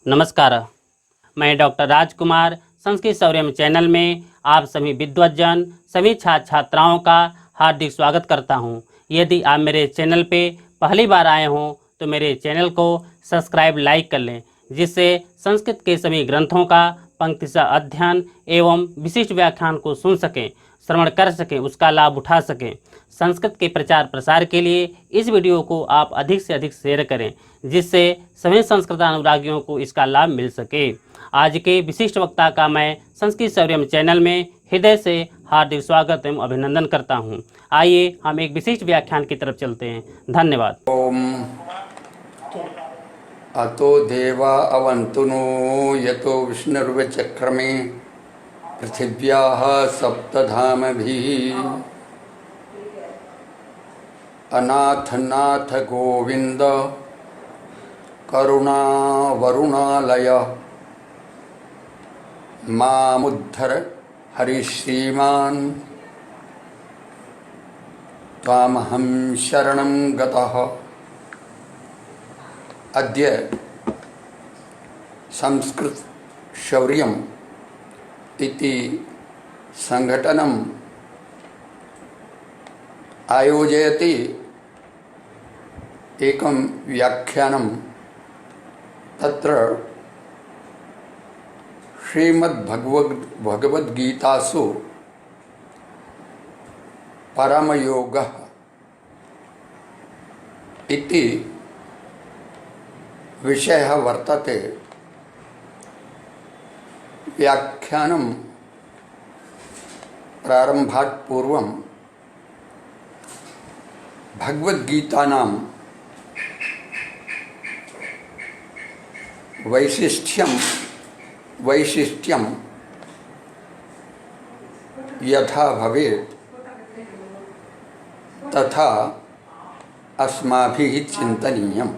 नमस्कार। मैं डॉक्टर राजकुमार संस्कृत सौर्यम चैनल में आप सभी विद्वज्जन सभी छात्र छात्राओं का हार्दिक स्वागत करता हूं। यदि आप मेरे चैनल पे पहली बार आए हों तो मेरे चैनल को सब्सक्राइब लाइक कर लें, जिससे संस्कृत के सभी ग्रंथों का पंक्तिशः अध्ययन एवं विशिष्ट व्याख्यान को सुन सकें, श्रवण कर सकें, उसका लाभ उठा सकें। संस्कृत के प्रचार प्रसार के लिए इस वीडियो को आप अधिक से अधिक शेयर करें, जिससे सभी संस्कृत अनुरागियों को इसका लाभ मिल सके। आज के विशिष्ट वक्ता का मैं संस्कृत सौर्यम चैनल में हृदय से हार्दिक स्वागत एवं अभिनंदन करता हूं। आइए हम एक विशिष्ट व्याख्यान की तरफ चलते हैं। धन्यवाद। ओम अतो देवा अवन्तुनो यतो विष्णुर्वचक्रमे पृथिव्याः सप्तधामभिः अनाथ नाथ गोविंद करुणा वरुणालय मामुद्धर हरिश्रीमान् त्वामहं शरणं गतः। अद्य संस्कृत शौर्यम इति संघटनम आयोजयति एकं व्याख्यानं तत्र श्रीमद्भगवद्गीतासु परमयोगः इति विषयः वर्तते। व्याख्यानं प्रारंभात् पूर्वं भगवद्गीतानां वैशिष्ट्यं यथा भवेत् तथा अस्माभिः चिन्तनीयम्।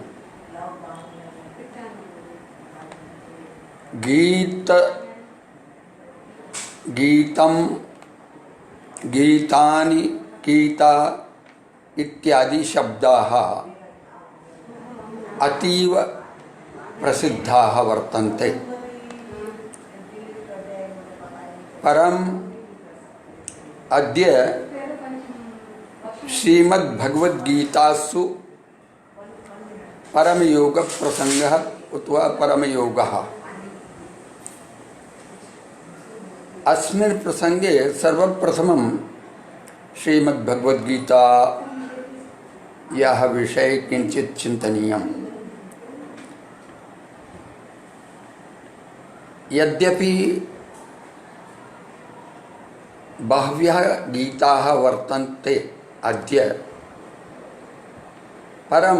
गीतानि गीता इत्यादि शब्दाः अतीव प्रसिद्धाः वर्तन्ते। परम् अद्य श्रीमद्भगवद्गीतासु परमयोगप्रसङ्गः उत परमयोगः। अस्मिन् प्रसंगे सर्वप्रथमं श्रीमद्भगवद्गीता यः विषये किंचित् चिन्तनीयम्। यद्यपि बह्व्यः गीताः वर्तन्ते अद्य, परं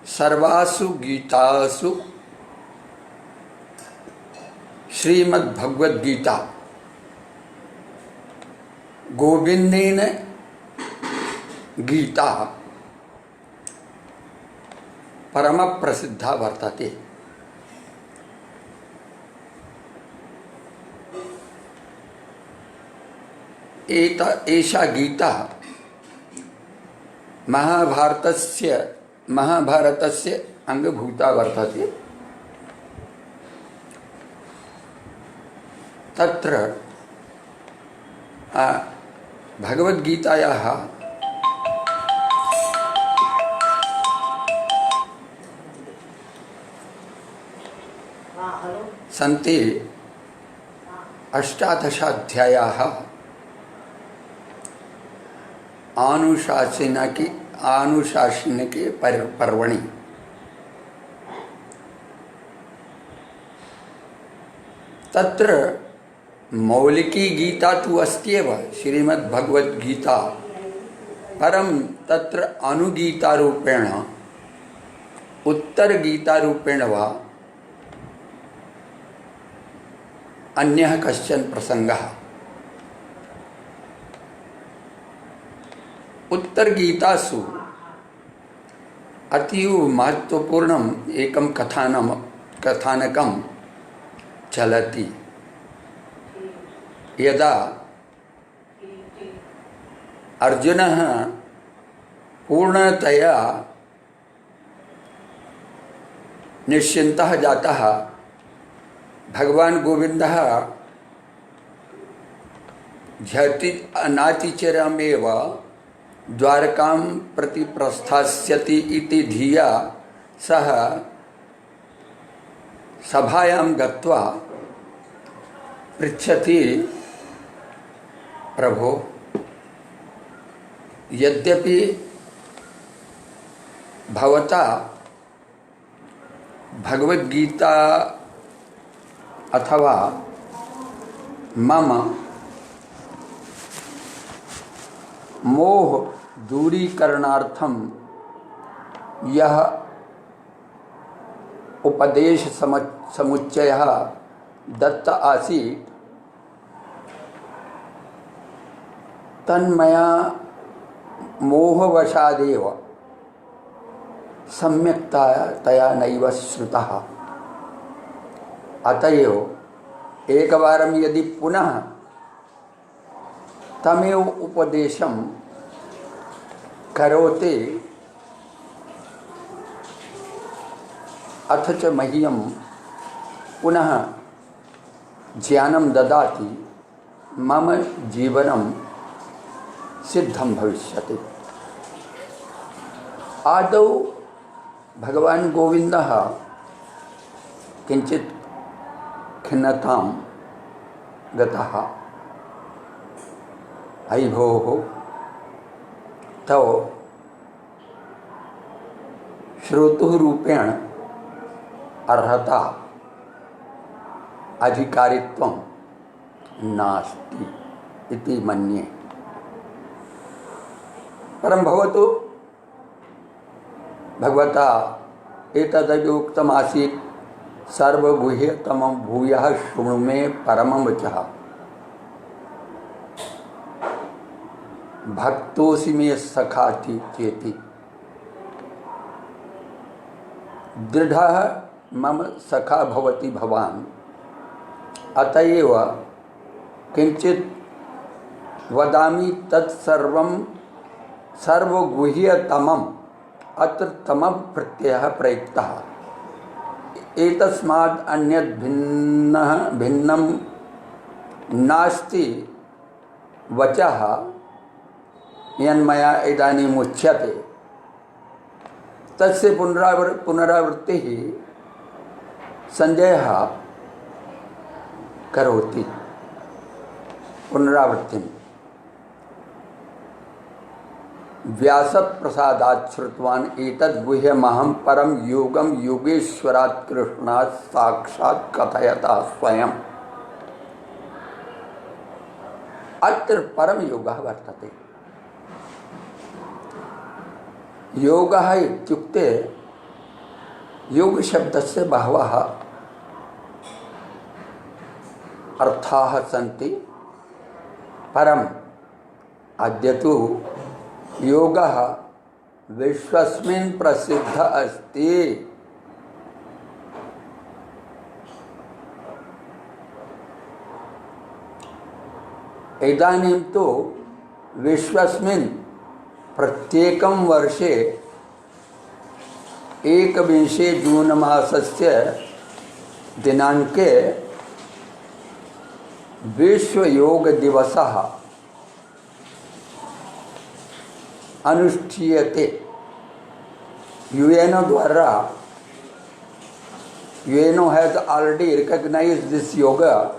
सर्वासु गीतासु श्रीमद्भगवद्गीता गोविंदेन गीता परम प्रसिद्धा वर्तते। एषा गीता महाभारतस्य अंगभूता वर्तते। तत्र भगवद्गीतायाः सन्ति 18 अध्यायाः आनुशासनिके पर्वणि। तत्र मौलिकी गीता तु अस्ति एव श्रीमद्भगवद्गीता, परं तत्र अनुगीतारूपेण उत्तरगीतारूपेण वा अन्यः कश्चन प्रसंगः। उत्तरगीतासु अतीव महत्वपूर्णम् एकं कथानकं चलति। यदा अर्जुनः पूर्णतया निश्चिन्तः जातः भगवान् गोविन्दः झटिति अनातिचिरमेव द्वारकां प्रति प्रस्थास्यति इति धिया सः सभायां गत्वा पृच्छति, प्रभो, यद्यपि भवता भगवद्गीता अथवा मम मोह दूरीकरणार्थम यह उपदेश समुच्चयः दत्त आसीत्, तन्मया मोहवशादेव सम्यक्तया नैव श्रुतः। अतएव एकवारं यदि पुनः तमेव उपदेशं करोति अथ च मह्यं पुनः ज्ञानं ददाति, मम जीवनं सिद्धं भविष्यति। आदौ भगवान् गोविन्दः किञ्चित् खिन्नतां गतः। अयि भोः, तव श्रोतुः रूपेण अर्हता अधिकारित्वं नास्ति इति मन्ये। परं भवतु भगवता एतदपि उक्तमासीत्, सर्वगुह्यतमं भूयः शृणु मे परमं वचः, भक्तोऽसि मे सखाति चेति। दृढः मम सखा भवति भवान्, अतएव किञ्चित् वदामि तत्सर्वं सर्वगुह्यतमम्। अत्र तमः प्रत्ययः प्रयुक्तः। एतस्माद् अन्यद् भिन्नं नास्ति वचः यन्मया इदानीम् उच्यते। तस्य पुनरावृत्तिः संजयः करोति। पुनरावृत्तिं व्यासप्रसादात् श्रुतवान् एतद् गुह्यमहं परं योगं योगेश्वरात् कृष्णात् साक्षात् कथयतः स्वयम्। अत्र परम योगः वर्तते। योगः इत्युक्ते योग शब्दस्य बहवः अर्थाः सन्ति, परम् अद्य तु योगः विश्वस्मिन् प्रसिद्धः अस्ति। इदानीं तु विश्वस्मिन् प्रत्येकं वर्षे 21 जून मासस्य दिनाङ्के विश्व योग दिवसः अनुष्ठीयते। यूएनओ द्वारा, UNO has already recognized this yoga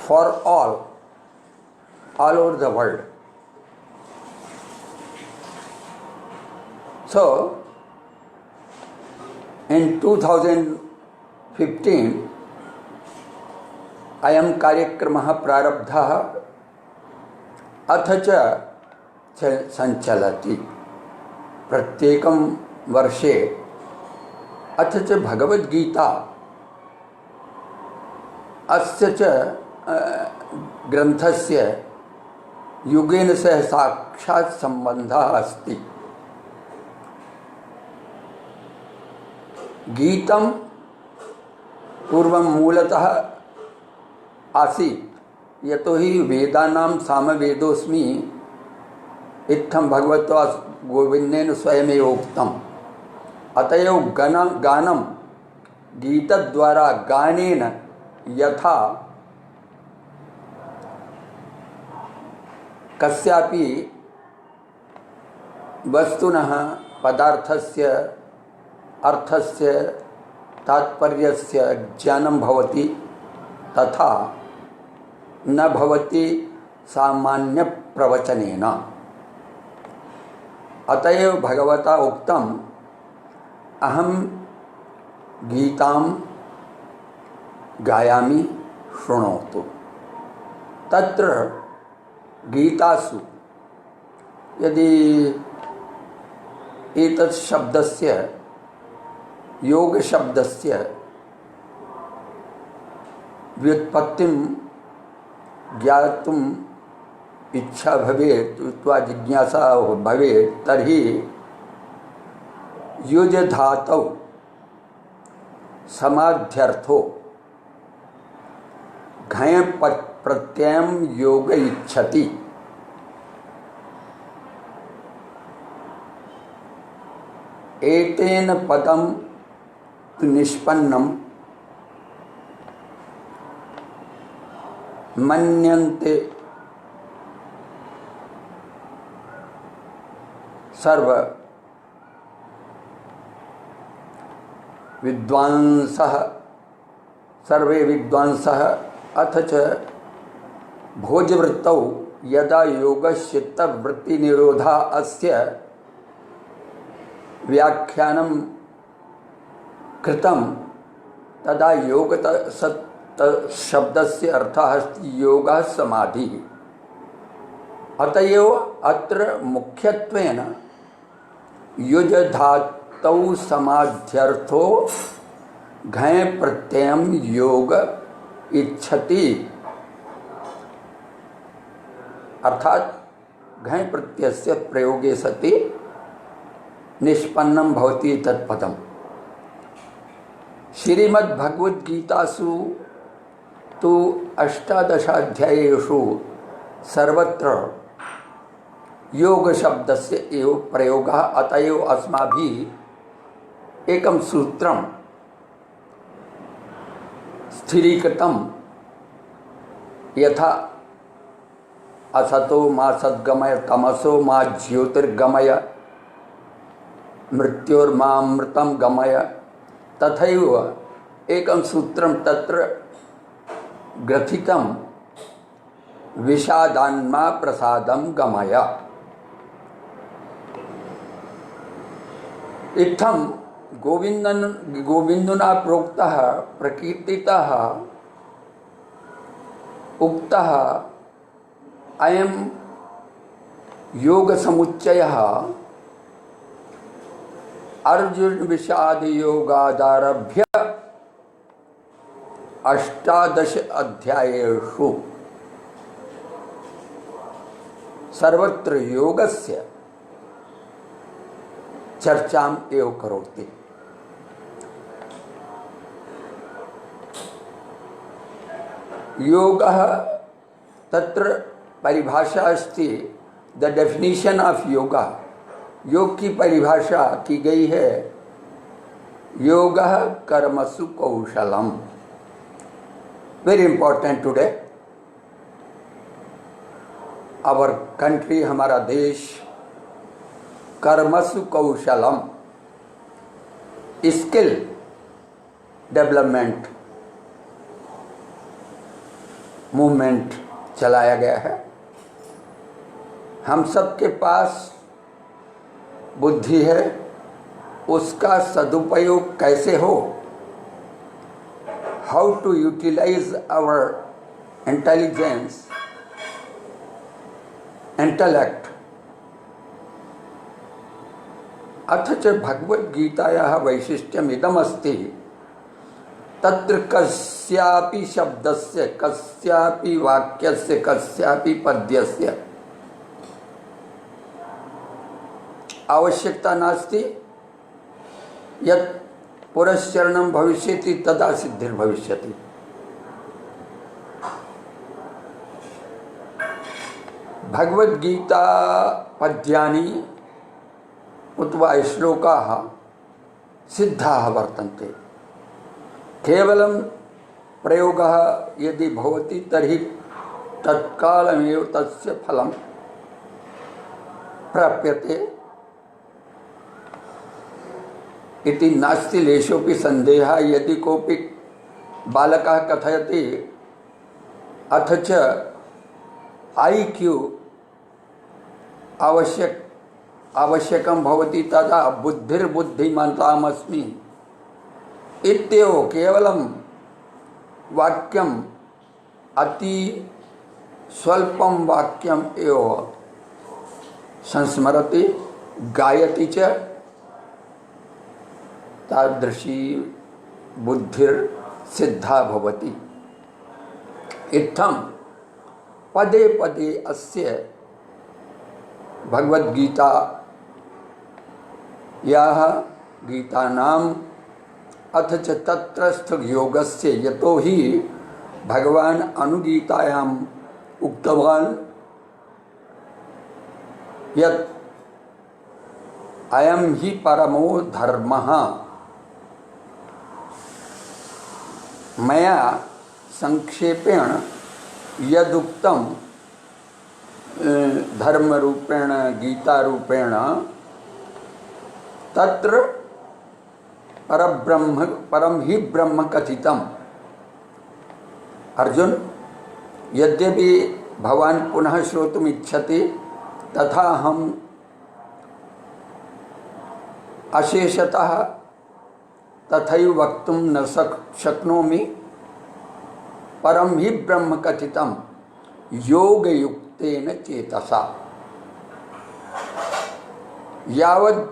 for all over the world. So in 2015 अयं कार्यक्रमः प्रारब्धः, अथ च संचलति प्रत्येकं वर्षे। अथ च भगवद्गीता अस्य च ग्रन्थस्य युगेन सह साक्षात् सम्बन्धः अस्ति। गीतं पूर्वं मूलतः आसीत्, यतोहि वेदानां सामवेदोऽस्मि इत्थं भगवता गोविन्देन स्वयमेव उक्तम्। अतएव गानम गीतद्वारा गानेन यथा कस्यापि वस्तुनः पदार्थस्य अर्थस्य तात्पर्यस्य ज्ञानं भवति तथा न भवति सामान्य प्रवचनेन। अतएव भगवता उक्तम् अहं गीतां गायामि शृणोतु। तत्र गीतासु यदि एतत् शब्दस्य योग शब्दस्य व्युत्पत्तिं ज्ञातुम् इच्छा भवेत् अथवा जिज्ञासा भवेत् तर्हि युज धातौ समाध्यर्थो घय प्रत्ययं योग इच्छति। एतेन पदं तु निष्पन्नं मन्यन्ते सर्व विद्वांसः सर्वे विद्वांसः। अथ च भोजवृत्तौ यदा योगश्चित्तवृत्तिनिरोधः अस्य व्याख्यानं कृतं तदा योग शब्दस्य अर्थः अस्ति योगः समाधिः। अतएव अत्र मुख्यत्वेन युज धातौ समाध्यर्थो घय प्रत्ययं योग इच्छति अर्थात घय प्रत्ययस्य प्रयोगे सति निष्पन्नं भवति तत्पदम्। श्रीमद्भगवद्गीतासु तु 18 अध्यायेषु सर्वत्र योग शब्दस्य एव प्रयोगः। अतएव अस्माभिः एकं सूत्रं स्थिरीकृतं यथा असतो मा सद्गमय तमसो मा ज्योतिर्गमय मृत्योर्मामृतं गमय। तथैव एकं सूत्रं तत्र ग्रथितं विषादान्मा प्रसादं गमय। इत्थं गोविन्दुना प्रोक्तः प्रकीर्तितः उक्तः अयं योग समुच्चयः अर्जुन विषाद योगादारभ्य 18 अध्यायेषु सर्वत्र योगस्य चर्चाम् एव करोति। योगः तत्र परिभाषा अस्ति। द डेफिनेशन ऑफ योगा, योग की परिभाषा की गई है योगः कर्मसु कौशलम। Very important today our country, हमारा देश कर्मसु कौशलम स्किल डेवलपमेंट मूवमेंट चलाया गया है। हम सब के पास बुद्धि है, उसका सदुपयोग कैसे हो, how to utilize our intelligence intellect. अथ च भगवद्गीतायाः वैशिष्ट्यमिदमस्ति तत्र कस्यापि शब्दस्य कस्यापि वाक्यस्य कस्यापि पद्यस्य आवश्यकता नास्ति। यत् पुरश्चरणं भविष्यति तदा सिद्धिर्भविष्यति। भगवद्गीता पद्यानि उतवा श्लोकाः सिद्धाः वर्तन्ते। केवलं प्रयोगः यदि भवति तर्हि तत्कालमेव तस्य फलं प्राप्यते इति नास्ति लेशोपि सन्देहः। यदि कोऽपि बालकः कथयति अथ च IQ आवश्यकं भवति तदा बुद्धिर्बुद्धिमतामस्मि इत्येव केवलं वाक्यम् अति स्वल्पं वाक्यम् एव संस्मरति गायति च तादृशी बुद्धिर्सिद्धा भवति। इत्थं पदे पदे अस्य भगवद्गीता याः गीतानाम् अथ च तत्रस्थ योगस्य यतो हि भगवान अनुगीतायाम् उक्तवान् यत् अयं हि परमो धर्मः। मया संक्षेपेण यदुक्तं धर्मरूपेण गीतारूपेण तत्र परम ही ब्रह्म कथितम्। अर्जुन, यद्यपि भवान् पुनः श्रोतुम् इच्छति तथा हम अशेषतः तथैव वक्तुं न शक्नोमि। परम ही ब्रह्म कथितम् योगयुक्तेन चेतसा। यावत्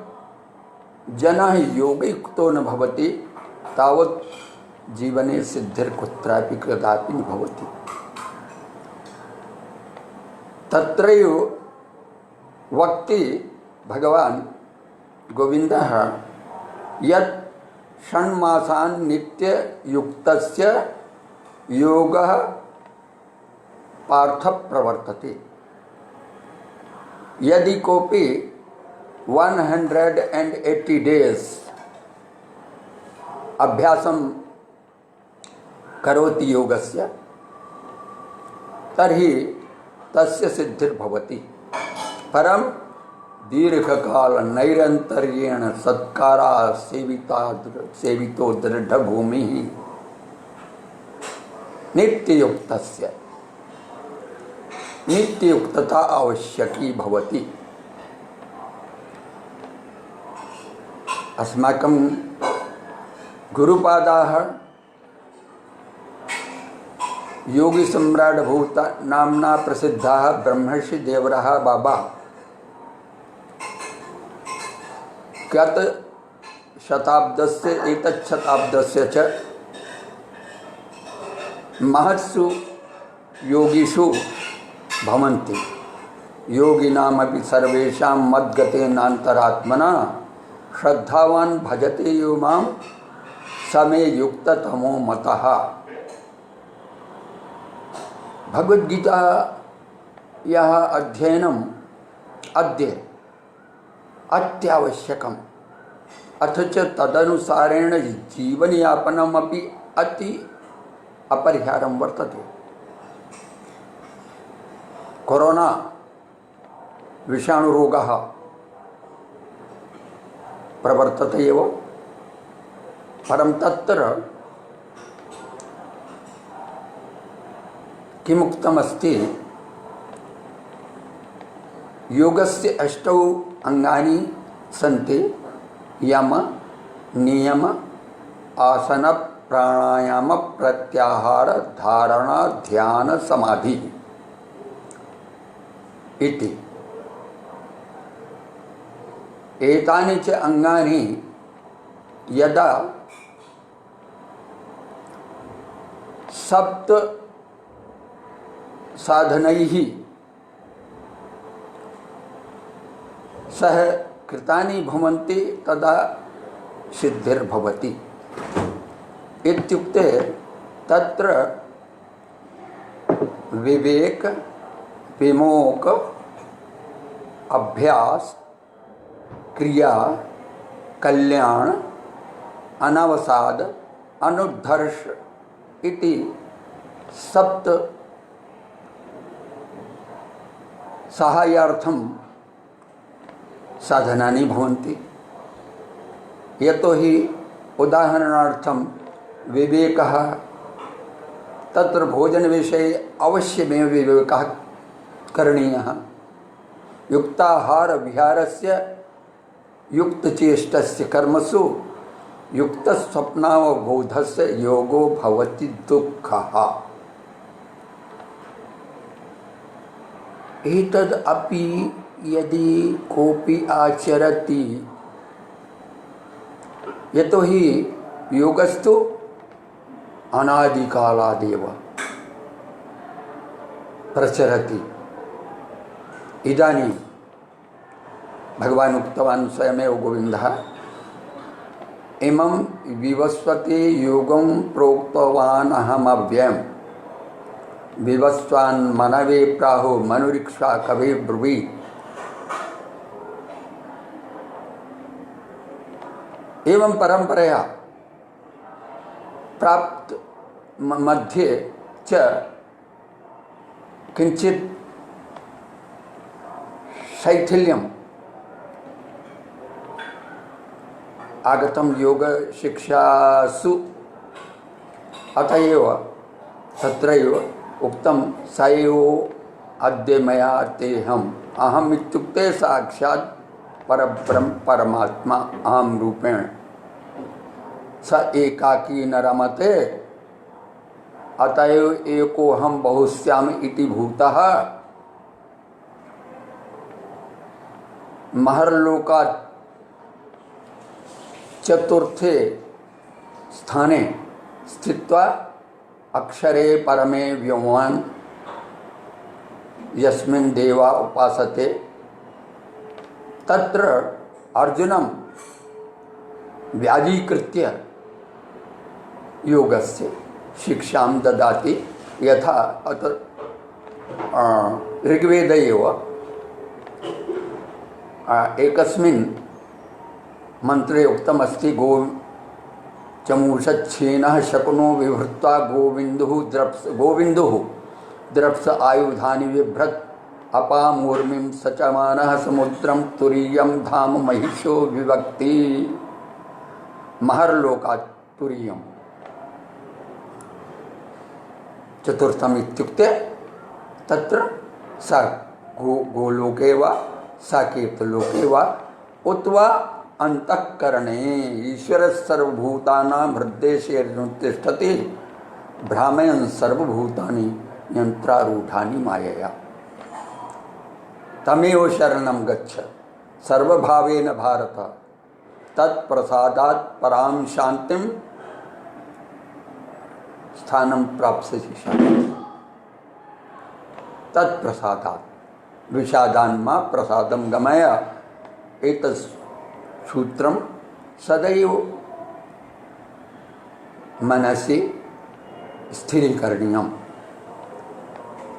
जनः योगयुक्तो न भवति तावत् जीवने सिद्धिर्कुत्रापि कदापि न भवति। तत्रैव वक्ति भगवान् गोविन्दः यत् षण्मासान् नित्ययुक्तस्य योगः पार्थ प्रवर्तते। यदि कोऽपि 180 days अभ्यासं करोति योगस्य तर्हि तस्य सिद्धिर्भवति। परं दीर्घकाल नैरन्तर्येण सत्कारा सेवितो दृढभूमिः नित्ययुक्तस्य नित्ययुक्तता आवश्यकी भवति। अस्माकं गुरुपादाः योगी सम्राट भूत नाम्ना प्रसिद्धाः ब्रह्मर्षि देवरः बाबा गत शताब्दस्य एतच्छताब्दस्य च महत्सु योगीषु भवन्ति। योगिनामपि सर्वेषां मद्गतेनान्तरात्मना श्रद्धावान् भजते यो मां स मे युक्ततमो मतः। भगवद्गीता यः अध्ययनम् अद्य अत्यावश्यकम् अथ च तदनुसारेण जीवनयापनमपि अति अपरिहार्यं वर्तते। कोरोना विषाणुरोगः प्रवर्तते एव, परं तत्र किमुक्तमस्ति योगस्य 8 अंगानि सन्ति। यम नियम आसन प्राणायाम प्रत्याहार धारणा ध्यान समाधि इति। एतानि च अंगानि यदा सप्त साधनैः सह कृतानि भवन्ति तदा सिद्धिर्भवति। इत्युक्ते तत्र विवेक विमोक अभ्यास क्रिया कल्याण अनवसाद अनुद्धर्ष इति सप्त साहाय्यार्थं साधनानि भवन्ति। यतो हि उदाहरणार्थं विवेकः, तत्र भोजनविषये अवश्यमेव विवेकः करणीयः। युक्ताहार विहारस्य युक्तचेष्टस्य कर्मसु युक्तस्वप्नावबोधस्य योगो भवति दुःखः। एतद् अपि यदि कोऽपि आचरति, यतो हि योगस्तु अनादिकालादेव प्रचरति। इदानीं भगवान् उक्तवान् स्वयमेव गोविन्दः, इमं विवस्वते योगं प्रोक्तवान् अहमव्ययम् विवस्वान् मनवे प्राहो मनुरीक्षा कवे ब्रुवीत्। एवं परंपरया प्राप्त मध्ये च किंचित शैथिल्यम् आगतं योग शिक्षासु। अतएव तत्रैव उक्तं स एव अद्य मया तेहम् अहम् इत्युक्ते साक्षात् परब्रह्म परमात्मा अहम रूपेण। स एकाकी न रमते अतएव एकोऽहं बहुश्याम इति भूतः। महर्लोकात् चतुर्थे स्थाने स्थित्वा अक्षरे परमे व्योमवान् यस्मिन् देवा उपासते, तत्र अर्जुनं व्याजीकृत्य योगस्य शिक्षां ददाति। यथा अत्र ऋग्वेद एव एकस्मिन् मंत्रे उक्तमस्ति, गो चमूषच्छेनः शकुनो विभृत्वा गोविन्दुः द्रप्स आयुधानि बिभ्रत् अपामूर्मिं सचमानः समुद्रं तुरीयं धाम महिषो विभक्ति। महर्लोकात् तुरीयम् चतुर्थम् इत्युक्ते तत्र स गोलोके वा साकेतलोके वा उत अंतःकरणे ईश्वर सर्वभूतानां हृदये तिष्ठति भ्रामयन् सर्वभूतानि यंत्रारूढ़ानि मायया। तमेव शरणं गच्छ सर्वभावेन भारत तत्प्रसादात् परां शांतिं स्थानं प्राप्स्यसि शान्तिम्। तत्प्रसादात् विषादान्मा प्रसादं गमय। एतत् सूत्रं सदैव मनसि स्थिरीकरणीयम्।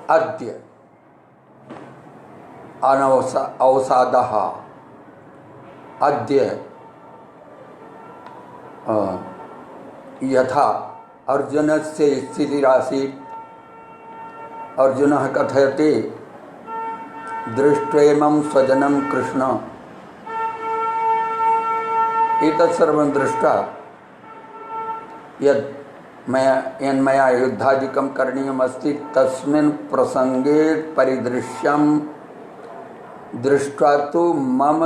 अद्य अवसादः अद्य यथा अर्जुनस्य स्थितिरासीत्। अर्जुनः कथयति, दृष्ट्वेमं स्वजनं कृष्ण। एतत् सर्वं दृष्ट्वा यन्मया युद्धादिकं करणीयमस्ति तस्मिन् प्रसंगे परिदृश्यं दृष्ट्वा तु मम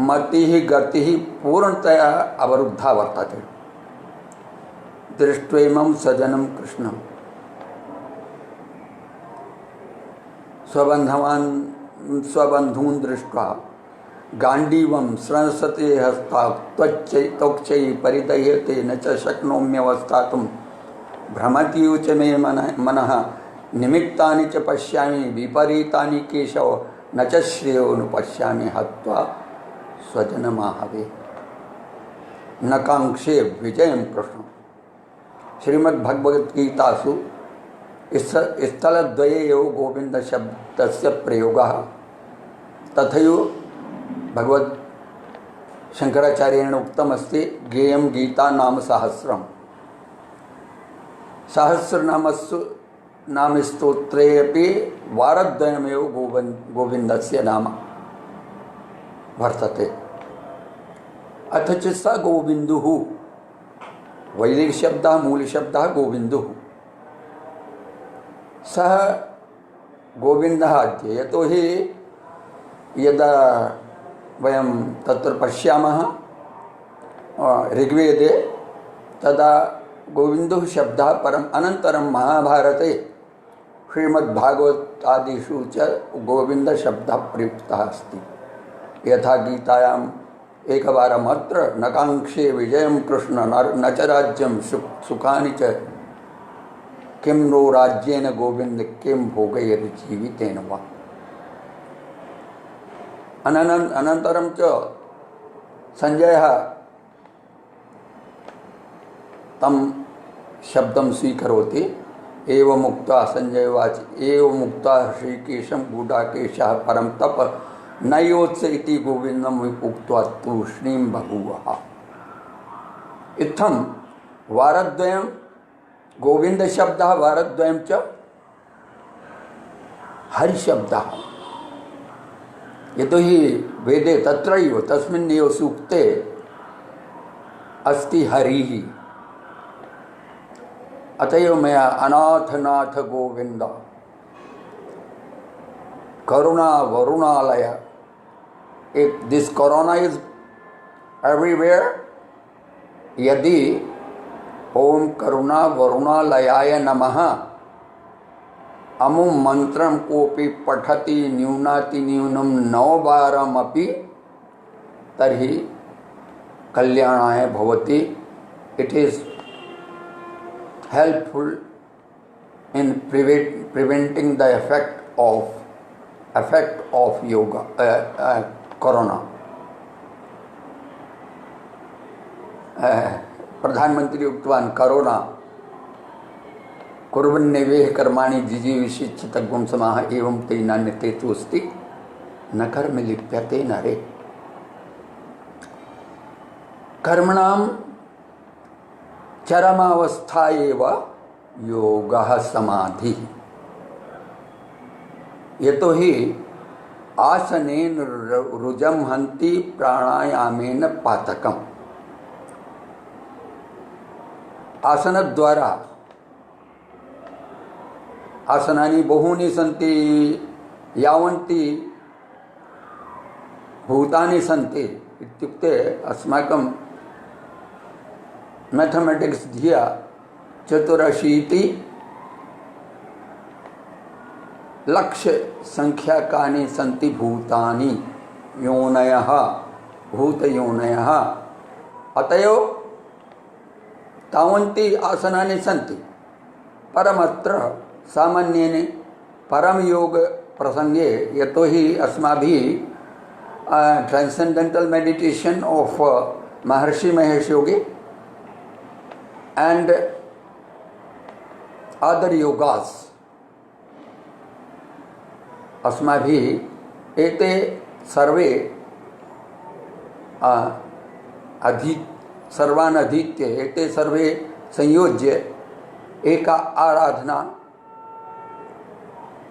मतिः गतिः पूर्णतया अवरुद्धा वर्तते। दृष्ट्वेमं स्वजनं कृष्ण, स्वबन्धून् दृष्ट्वा गांडीवं स्रंसते हस्तात् त्वच्चै परिदह्यते न च शक्नोम्यवस्थातुं भ्रमति च मे मनः निमित्तानि च पश्यामि विपरीतानि केशव न च श्रेयोनुपश्यामि हत्वा स्वजनमाहवे न कांक्षे विजयं कृष्ण। श्रीमद्भगवद्गीतासु स्थलद्वये एव गोविंद शब्दस्य प्रयोगः। तथैव भगवत् शंकराचार्येण उक्तमस्ति गेयं गीता नाम सहस्रम। सहस्रनामस्तु नामस्तोत्रे अपि वारद्वयमेव गोविन्दस्य नाम वर्तते। अथ च स गोविन्दुः, वैदिकशब्दः मूलशब्दः गोविन्दुः। सः गोविन्दः अद्य, यतोहि यदा वयं तत्र पश्यामः ऋग्वेदे, तदा गोविन्दुः शब्दः परम् अनन्तरं महाभारते श्रीमद्भागवतादिषु च गोविन्दशब्दः प्रयुक्तः अस्ति। यथा गीतायाम् एकवारमत्र न काङ्क्षे विजयं कृष्ण न च राज्यं सुखानि च किं नो राज्येन गोविन्द किं भोगैर्जीवितेन वा। अनन्तरं च संजयः तं शब्दं स्वीकरोति। एवमुक्त्वा संजयवाच एवमुक्त्वा श्रीकेशं गूढाकेशः परं तप नयोत्स इति गोविन्दम् उक्त्वा तूष्णीं बभूवः। इत्थं वारद्वयं गोविन्दशब्दः वारद्वयं च हरिशब्दः। यतोहि वेदे तत्रैव तस्मिन्नेव सूक्ते अस्ति हरिः। अतएव मया अनाथनाथ गोविंद करुणा वरुणालय, दिस कोरोना इज एवरीवेयर, यदि ओम करुणा वरुणालयाय नमः अमुं मंत्रं कोऽपि पठति न्यूनातिन्यूनं 9 वारमपि तर्हि कल्याणाय भवति। It is helpful in preventing the effect of yoga corona। प्रधानमंत्री उक्तवान् करोना कुर्वन्नेवेह कर्माणि जिजीविषिचितगुं समाह एवं तैनान्यते तोस्ति न कर्म लिप्यते नरे। कर्मणां चरमावस्था एव योगः समाधि। यतोहि आसनेन रुजं हन्ति प्राणायामेन पातकम्। आसनद्वारा, आसनानि बहूनि सन्ति, यावन्ति भूतानि सन्ति इत्युक्ते अस्माकं मैथमेटिक्स धिया 84 लक्ष संख्याकानि सन्ति भूतानि योनयः भूतयोनयः। अतएव तावन्ति आसनानि सन्ति। परमत्र सामान्येन परमयोग प्रसंगे, यतोहि अस्माभिः transcendental meditation of Maharshi Mahesh Yogi and other yogas अस्माभिः एते सर्वे सर्वान् अधीत्य एते सर्वे संयोज्य एका आराधना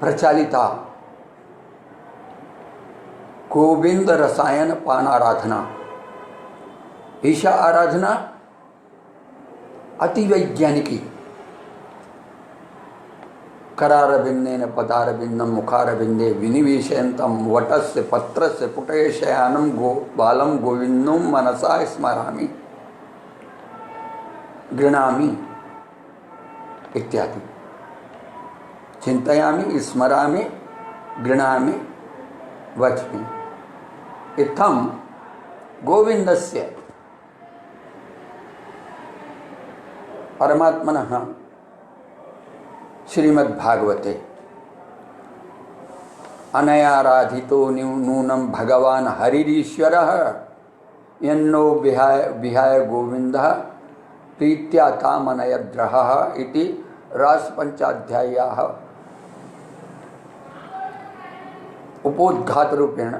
प्रचालिता, गोविंद रसायन पान आराधना। ईशा आराधना अति वैज्ञानिकी। करारविंदेन पदारविंदम मुखारविंदे विनिवेशयन्तं वटस्य पत्रस्य पुटे शयानं बालं गोविंदं मनसा स्मरामि गृणामि इत्यादि। चिंतयामि, स्मरामि, गृणामि, वच्मि। इत्थं गोविंदस्य परमात्मनः श्रीमद्भागवते अनयाराधितो नूनं भगवान् हरिरीश्वरः यन्नो विहाय गोविन्दः प्रीत्या तामनयद्रहः इति रासपञ्चाध्याय्याः उपोद्घातरूपेण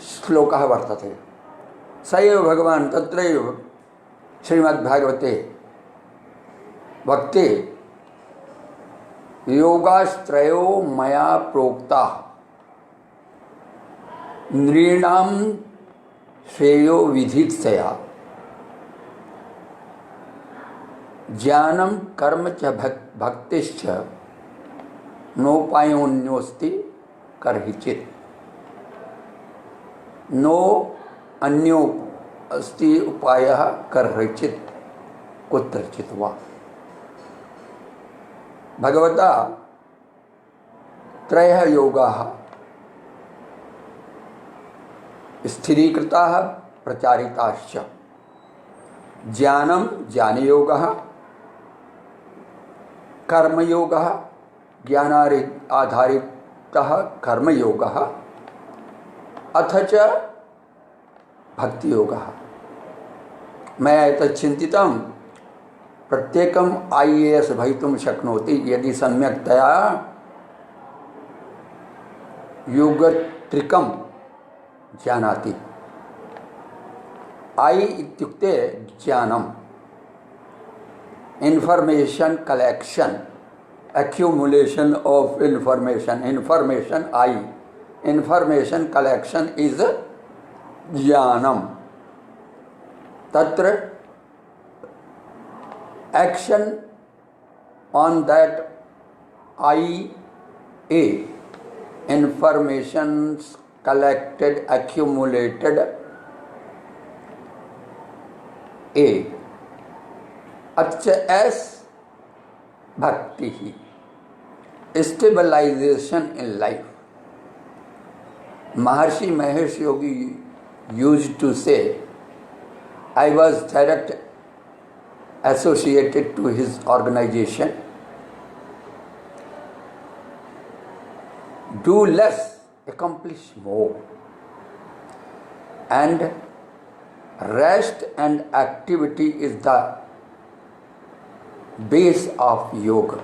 श्लोकः वर्तते। स एव भगवान् तत्रैव श्रीमद्भागवते भक्ते योगाश्त्रयो मया प्रोक्ता नृणां श्रेयो विधित्सया ज्ञानं कर्म च भक्तिश्च नोपायोन्योस्ति कर्हिचित् नो अन्यो अस्ति उपायः कर्हिचित् कुत्रचित् वा। भगवता त्रयः योगाः स्थिरीकृताः प्रचारिताश्च। ज्ञानं ज्ञानयोगः, कर्मयोगः ज्ञानाधारितः कर्मयोगः, अथ च भक्तियोगः। मया एतत् चिन्तितं प्रत्येकम् IAS भवितुं शक्नोति यदि सम्यक्तया योगत्रिकं जानाति। I इत्युक्ते ज्ञानम्, information collection, accumulation of information I, information collection is jnanam. Tatra action on that I, A, information collected, accumulated A, as bhakti, stabilization in life. Maharshi Mahesh Yogi used to say, I was direct associated to his organization. Do less, accomplish more. And rest and activity is the base of yoga.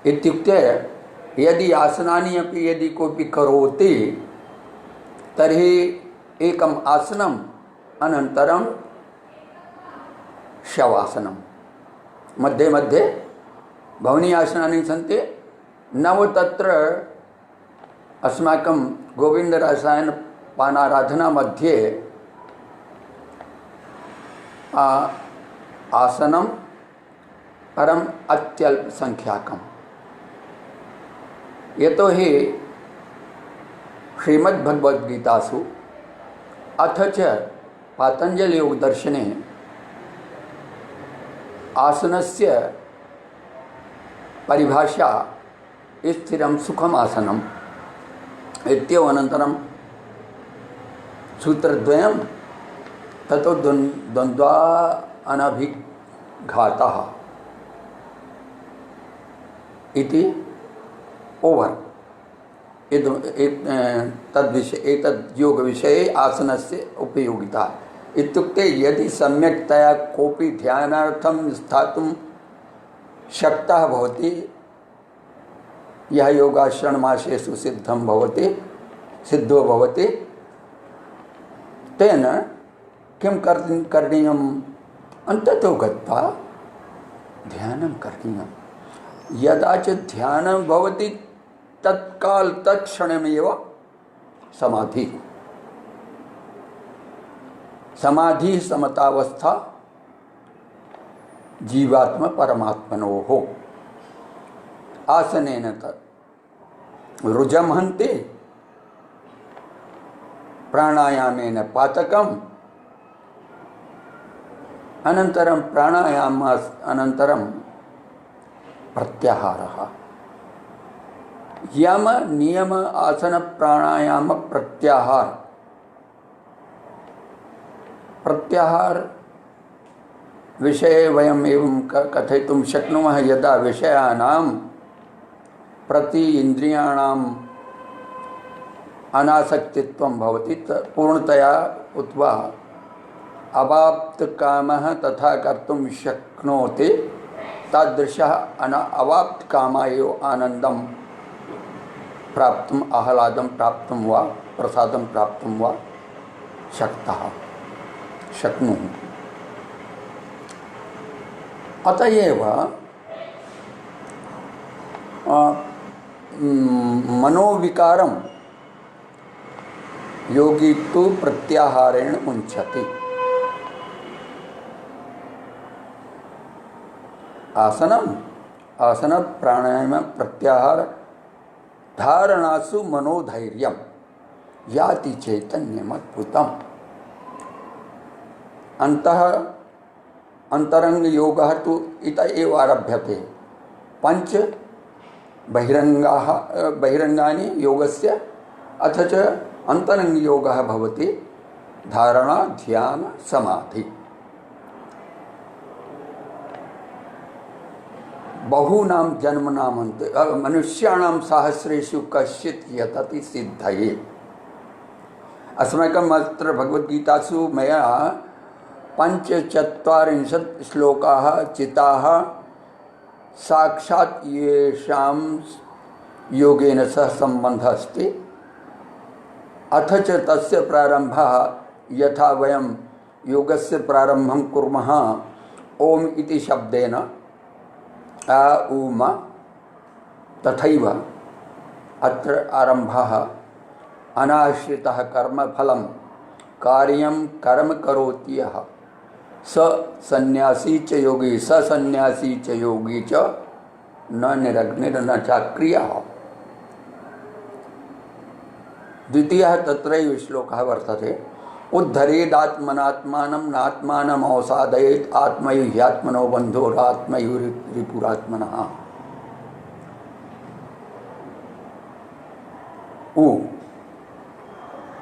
इत्युक्ते यदि आसनानि अपि यदि कोऽपि करोति तर्हि एकम् आसनम् अनन्तरं शवासनं, मध्ये मध्ये बहूनि आसनानि सन्ति। नव तत्र अस्माकं गोविन्दरसायनपानाराधना मध्ये आसनं परम् अत्यल्पसंख्याकम्। यतोहि श्रीमद्भगवद्गीतासु अथ च पातंजलि योगदर्शने आसनस्य परिभाषा स्थिरं सुखम् आसनम् इत्येव। अनन्तरं सूत्रद्वयं ततो द्वन्द्वा अनभिघातः इति ओवर। एतद् योग विषये आसनस्य उपयोगिता इत्युक्ते यदि सम्यक्तया कोऽपि ध्यानार्थं स्थातुं शक्तः भवति, यः योगः षण्मासेषु सिद्धो भवति, तेन किं करणीयम्? अन्ततो गत्वा ध्यानं करणीयं। यदा च ध्यानं भवति तत्क्षणमेव समाधि समतावस्था जीवात्मा परमात्मनोः। आसनेन रुजमहन्ति, प्राणायामेन पातकम्, अनन्तरं अनन्तरं प्रत्याहारः। यम नियम आसन प्राणायाम प्रत्याहार विषये वयम् एवं कथयितुं शक्नुमः। यदा विषयाणां प्रति इन्द्रियाणाम् अनासक्तित्वं भवति पूर्णतया उद्वा अवाप्तकामः तथा कर्तुं शक्नोति, तादृशः अवाप्तकामा एव आनन्दं प्राप्तुम्, आह्लादं प्राप्तुं वा प्रसादं प्राप्तुं वा शक्नुः। अतएव मनोविकारं योगी तु प्रत्याहारेण मुञ्चति। आसन प्राणायाम प्रत्याहार धारणासु मनोधैर्यं याति चैतन्यमद्भुतम्। अंतरंग योगः तु इत एव आरभ्यते। पंच बहिरंगानि योगस्य अथ च अंतरंग योगः भवति धारणा ध्यान समाधि। बहूनां जन्मनामन्ते मनुष्याणां सहस्रेषु कश्चित् यतति सिद्धये। अस्माकम् अत्र भगवद्गीतासु मया 45 श्लोकाः चिताः साक्षात् येषां योगेन सह सम्बन्धः अस्ति। अथ च तस्य प्रारम्भः यथा वयं योगस्य प्रारम्भं कुर्मः ओम इति शब्देन आ उ म, तथैव अत्र आरम्भः अनाश्रितः कर्मफलं कार्यं कर्म करोति यः स सन्यासी च योगी स सन्यासी च योगी च न निरग्निर्न चाक्रियः। द्वितीयः तत्रैव श्लोकः वर्तते उद्धरेदात्मनात्मानं नात्मानम् अवसादयेत् आत्मैव ह्यात्मनो बन्धोरात्मैव रिपुरात्मनः।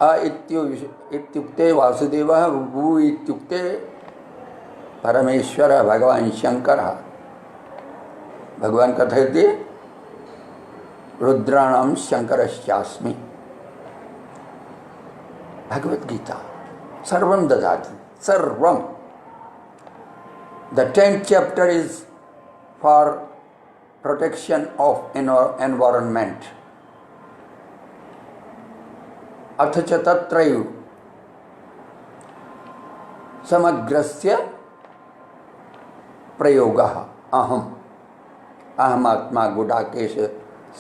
अ इत्युक्ते वासुदेवः, उ इत्युक्ते परमेश्वर भगवान शंकरः। भगवान कथयति रुद्राणां शंकरश्चास्मि। भगवद्गीता सर्वं ददाति, सर्वं। The 10th chapter is for protection of environment. अथ च तत्रैव समग्रस्य प्रयोगः अहम् अहमात्मा गुडाकेश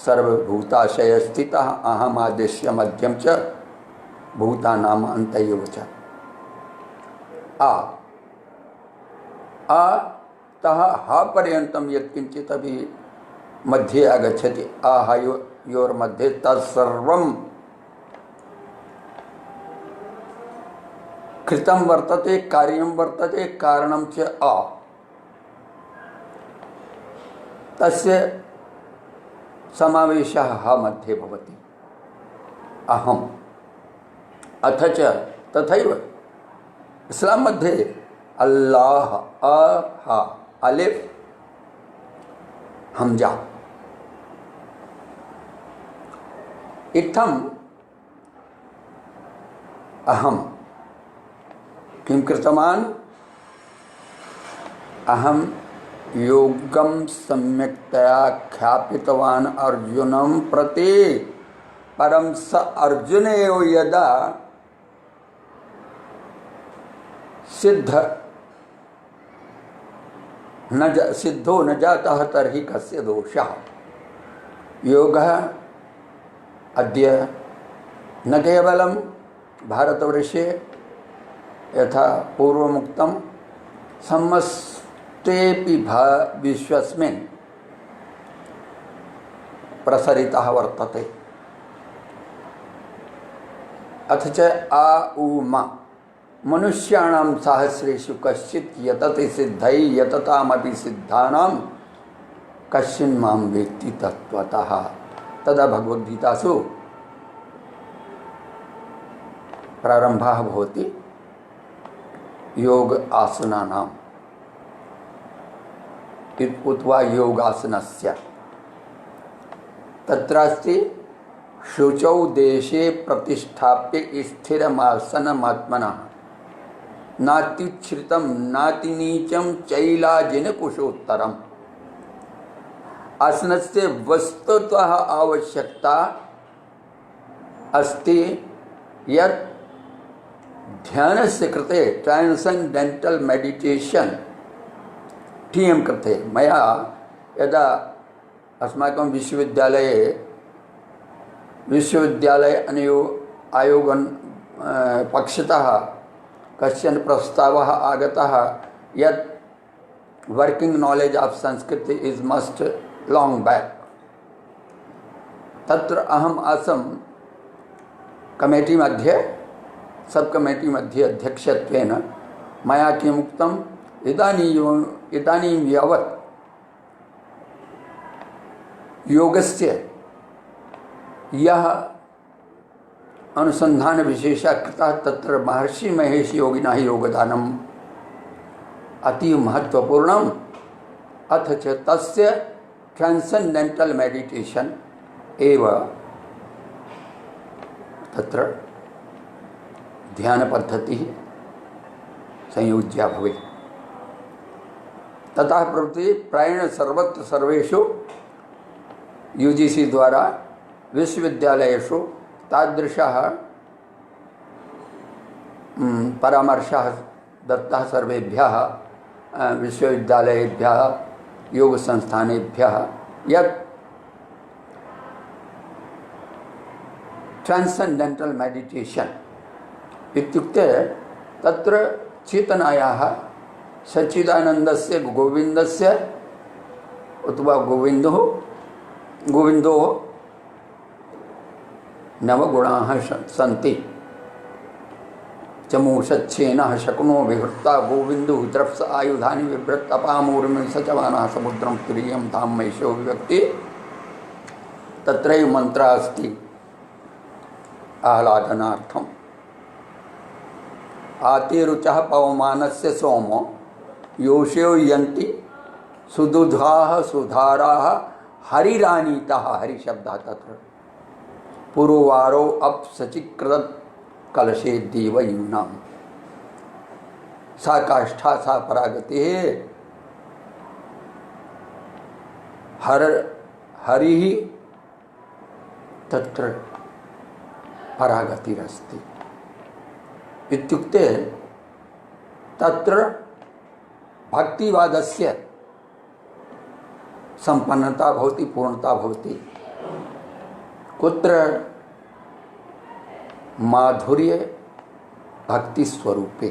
सर्वभूताशय स्थितः अहमादिश्य मध्यम च भूतानाम अंतैव च। तः हा पर्यन्तं यत्किञ्चित् अपि मध्ये आगच्छति योर्मध्ये तत्सर्वं कृतं वर्तते, कार्यं वर्तते, कारणं च तस्य समावेशः हा मध्ये भवति अहम्। अथ च तथैव इस्लाम मध्ये अल्लाह हा अलिफ हमजा इत्थम् अहम किं कृतवान् अहम योगं सम्यक्तया ख्यापितवान् अर्जुनं प्रति। परं स अर्जुनेयो यदा सिद्धो न जातः तर्हि कस्य दोषः। योगः अद्य न केवलं भारतवर्षे यथा पूर्वमुक्तं समस्तेऽपि विश्वस्मिन् प्रसरितः वर्तते। अथ च आ उ म मनुष्याणां सहस्रेषु कश्चित् यतते सिद्धै यततामपि सिद्धानां कश्चिन् मां वेत्ति तत्त्वतः। तदा भगवद्गीतासु प्रारम्भः भवति योग आसनानां उद्वा योगासनस्य। तत्रास्ति शुचौ देशे प्रतिष्ठाप्य स्थिरमासनमात्मनः नात्युच्छ्रितं नातिनीचं चैलाजिनकुशोत्तरम्। आसनस्य वस्तुतः आवश्यकता अस्ति यत् ध्यानस्य कृते ट्रान्सेण्डेण्टल् मेडिटेशन् TM कृते मया यदा अस्माकं विश्वविद्यालय आयोगन पक्षतः कश्चन प्रस्तावः आगतः यत् working knowledge of Sanskrit is must long back. तत्र अहम आसम कमेटी मध्ये, सब कमेटी मध्ये अध्यक्षत्वेन। मया किमुक्तम् इदानीं यावत् योगस्य यः अनुसंधान विशेषः कृतः तत्र महर्षि महेश योगिनः योगदानम् अतीव महत्वपूर्णम्। अथ च तस्य ट्रान्सेण्डेण्टल् मेडिटेशन् एव तत्र ध्यानपद्धतिः संयोज्या भवेत्। ततः प्रभृति प्रायेण सर्वत्र सर्वेषु UGC द्वारा विश्वविद्यालयेषु तादृशः परामर्शः दत्तः सर्वेभ्यः विश्वविद्यालयेभ्यः योगसंस्थानेभ्यः यत् ट्रान्सेण्डेण्टल् मेडिटेशन् इत्युक्ते तत्र चेतनायाः सच्चिदानन्दस्य गोविन्दस्य अथवा गोविन्दोः नवगुणाः सन्ति। चमूषच्छेनः शकुनो विहृत्ता गोविन्दो द्रप्स आयुधानि बिभ्रत् अपामूर्मिं सचवानः समुद्रं तुरीयं धाम मैशो विभक्ति। तत्रैव मन्त्रः अस्ति आह्लादनार्थम्। आतिरुचः पवमानस्य सोमो योषयो यन्ति सुदुधाः सुधाराः हरिरानीतः। हरिशब्दः तत्र पुरुवारो अपसचिकृत कलशे देवयूनां। सा काष्ठा सा परागतिः। हरिः तत्र परागतिरस्ति इत्युक्ते तत्र भक्तिवादस्य संपन्नता भवति, पूर्णता भवति। कुत्र माधुर्ये भक्ति स्वरूपे।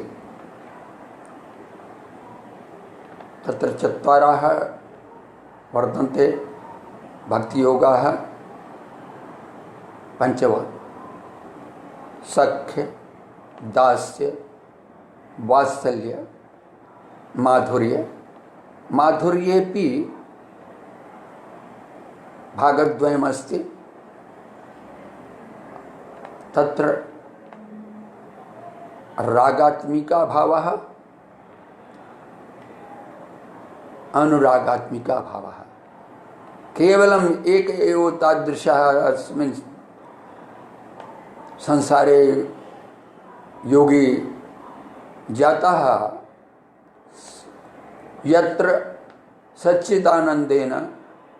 तत्र चत्वारः वर्तन्ते भक्तियोगाः पंचव सख्य दास्य वात्सल्य माधुर्य। माधुर्येपि भागद्वयमस्ति। तत्र रागात्मिका भावः अनुरागात्मिका भावः। केवलम् एक एव तादृशः अस्मिन् संसारे योगी जातः यत्र सच्चिदानन्देन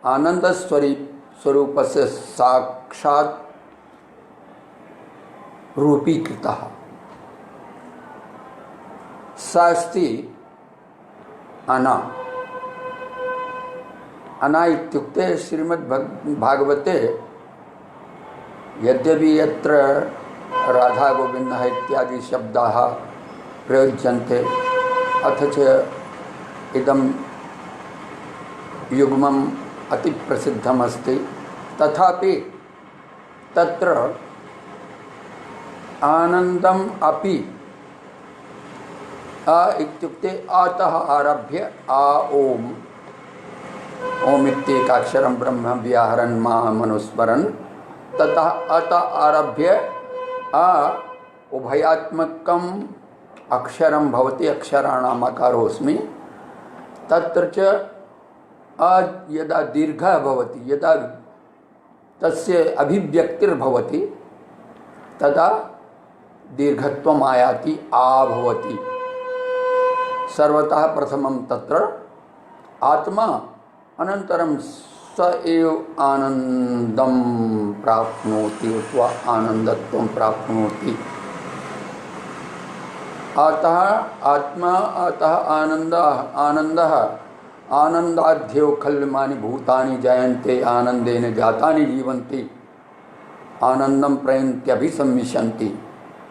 आनन्दस्वरूपस्य साक्षात् रूपीकृतः सास्ति अना। अना इत्युक्ते श्रीमद्भागवते यद्यपि यत्र राधा गोविन्दः इत्यादि शब्दाः प्रयुज्यन्ते अथ च इदं युग्मम् अति प्रसिद्धमस्ति, तथापि तत्र आनन्दम् अपि अ इत्युक्ते अतः आरभ्य आ ओम ओमित्येकाक्षरं ब्रह्म व्याहरन् मामनुस्मरन् ततः अत आरभ्य आ उभयात्मकम् अक्षरं भवति। अक्षराणाम् अकारोऽस्मि। तत्र च अ यदा दीर्घः भवति, यदा तस्य अभिव्यक्तिर्भवति तदा दीर्घत्वम् आयाति, आ भवति। सर्वतः प्रथमं तत्र आत्मा, अनन्तरं स एव आनंदम प्राप्नोति अथवा आनंदत्वं प्राप्नोति। अतः आत्मा अतः आनंदः आनंदाध्येव खल्यमानि भूतानि जायन्ते आनंदेन जातानि जीवन्ति आनंदम प्रयन्त्यभिसंविशन्ति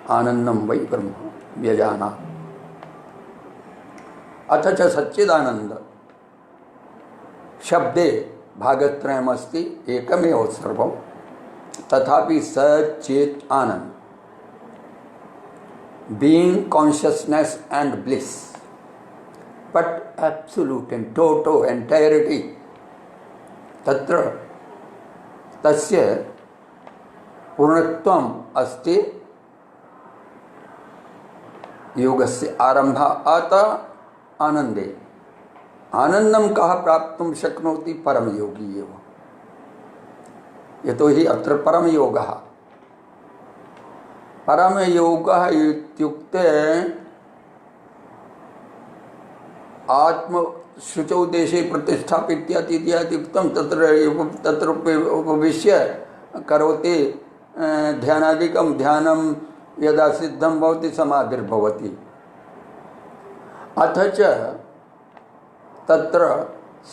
आनंदम वै ब्रह्म व्यजानात्। अथ च सच्चिदानंद शब्दे भागत्रयमस्ति एकमेव सर्वं तथापि सच्चित् आनंद being consciousness and bliss but absolute and total entirety तत्र तस्य पूर्णत्वम् अस्ति। योगस्य आरम्भः अतः आनंदे आनंदम कः प्राप्तुं शक्नोति परमयोगी एव। यतो हि अत्र परमयोगः परमयोगः इत्युक्ते आत्मशुचौ देशे प्रतिष्ठापित्यादि इत्यादि उक्तं तत्र उपविश्य करोति ध्यानादिकं ध्यानं यदा सिद्धं भवति समाधिर्भवति। अथ च तत्र